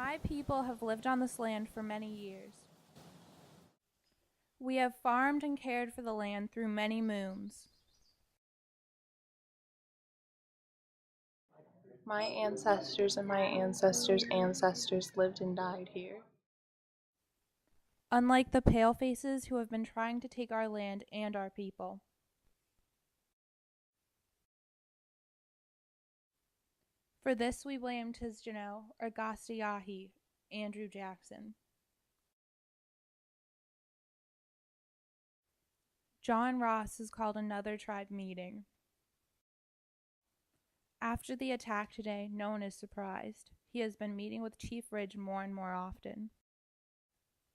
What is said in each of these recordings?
My people have lived on this land for many years. We have farmed and cared for the land through many moons. My ancestors and my ancestors' ancestors lived and died here. Unlike the palefaces who have been trying to take our land and our people. For this we blame Tisjano, or Gastayahi, Andrew Jackson. John Ross has called another tribe meeting. After the attack today, no one is surprised. He has been meeting with Chief Ridge more and more often.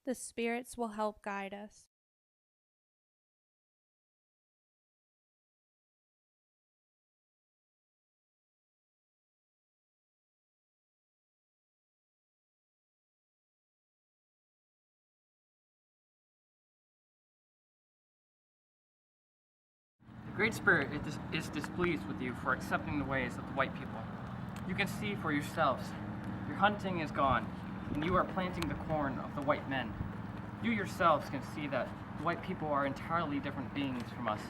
The spirits will help guide us. The Great Spirit is displeased with you for accepting the ways of the white people. You can see for yourselves. Your hunting is gone, and you are planting the corn of the white men. You yourselves can see that the white people are entirely different beings from us.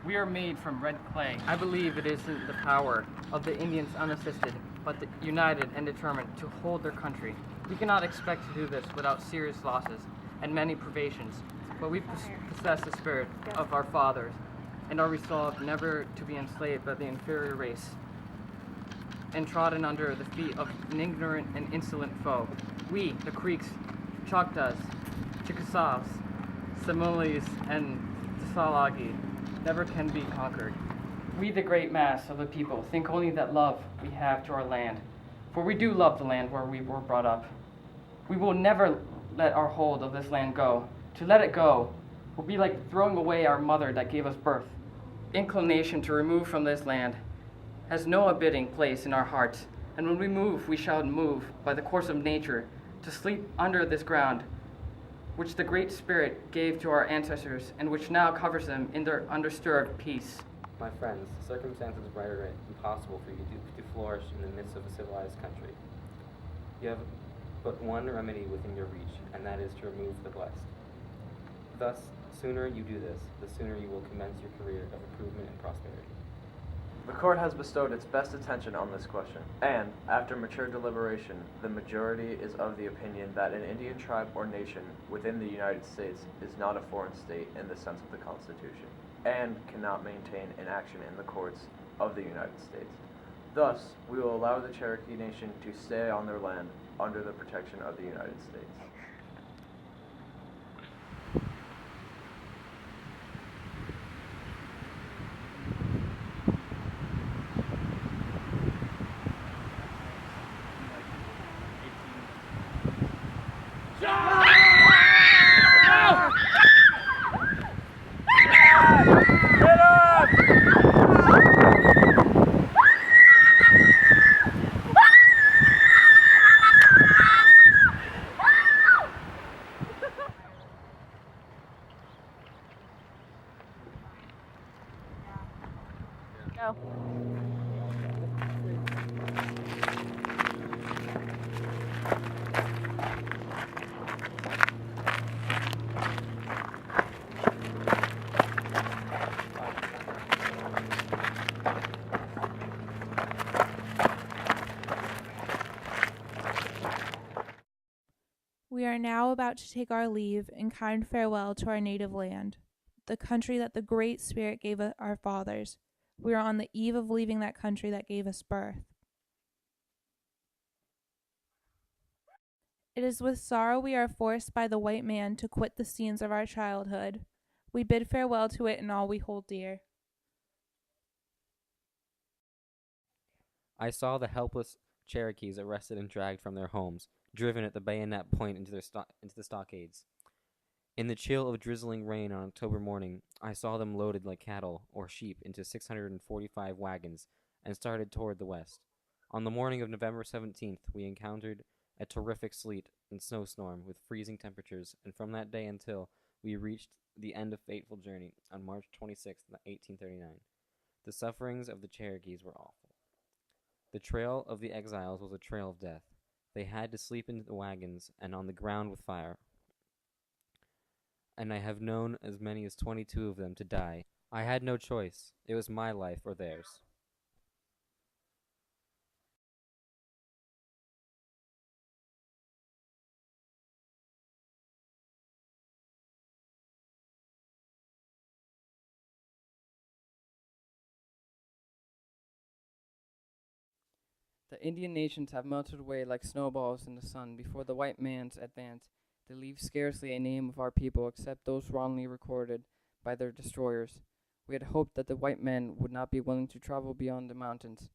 We are made from red clay. I believe it isn't the power of the Indians unassisted, but united and determined to hold their country. We cannot expect to do this without serious losses and many privations, but we possess the spirit of our fathers and are resolved never to be enslaved by the inferior race and trodden under the feet of an ignorant and insolent foe. We, the Creeks, Choctaws, Chickasaws, Seminoles, and Tsalagi, never can be conquered. We, the great mass of the people, think only that love we have to our land, for we do love the land where we were brought up. We will never let our hold of this land go. To let it go will be like throwing away our mother that gave us birth. Inclination to remove from this land has no abiding place in our hearts, and when we move, we shall move by the course of nature to sleep under this ground, which the Great Spirit gave to our ancestors, and which now covers them in their undisturbed peace. My friends, circumstances render it impossible for you to flourish in the midst of a civilized country. You have but one remedy within your reach, and that is to remove the blessed. Thus, sooner you do this, the sooner you will commence your career of improvement and prosperity. The court has bestowed its best attention on this question, and, after mature deliberation, the majority is of the opinion that an Indian tribe or nation within the United States is not a foreign state in the sense of the Constitution, and cannot maintain an action in the courts of the United States. Thus, we will allow the Cherokee Nation to stay on their land under the protection of the United States. Go. We are now about to take our leave in kind farewell to our native land, the country that the Great Spirit gave our fathers. We are on the eve of leaving that country that gave us birth. It is with sorrow we are forced by the white man to quit the scenes of our childhood. We bid farewell to it and all we hold dear. I saw the helpless Cherokees arrested and dragged from their homes, driven at the bayonet point into the stockades. In the chill of drizzling rain on October morning, I saw them loaded like cattle or sheep into 645 wagons and started toward the west. On the morning of November 17th, we encountered a terrific sleet and snowstorm with freezing temperatures, and from that day until we reached the end of fateful journey on March 26, 1839, the sufferings of the Cherokees were awful. The trail of the exiles was a trail of death. They had to sleep in the wagons and on the ground with fire. And I have known as many as 22 of them to die. I had no choice. It was my life or theirs. The Indian nations have melted away like snowballs in the sun before the white man's advance. They leave scarcely a name of our people except those wrongly recorded by their destroyers. We had hoped that the white men would not be willing to travel beyond the mountains.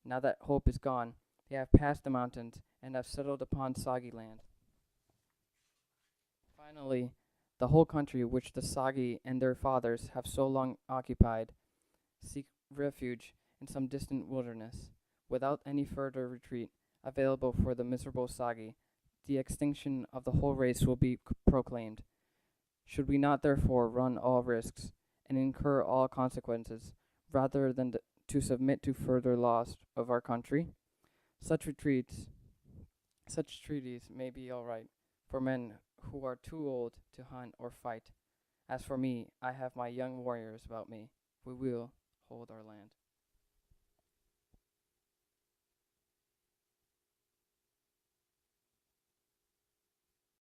Now that hope is gone, they have passed the mountains and have settled upon soggy land. Finally, the whole country which the Sagi and their fathers have so long occupied seek refuge in some distant wilderness. Without any further retreat available for the miserable Sagi, the extinction of the whole race will be proclaimed. Should we not therefore run all risks and incur all consequences rather than to submit to further loss of our country? Such retreats, such treaties may be all right for men who are too old to hunt or fight. As for me, I have my young warriors about me. We will hold our land.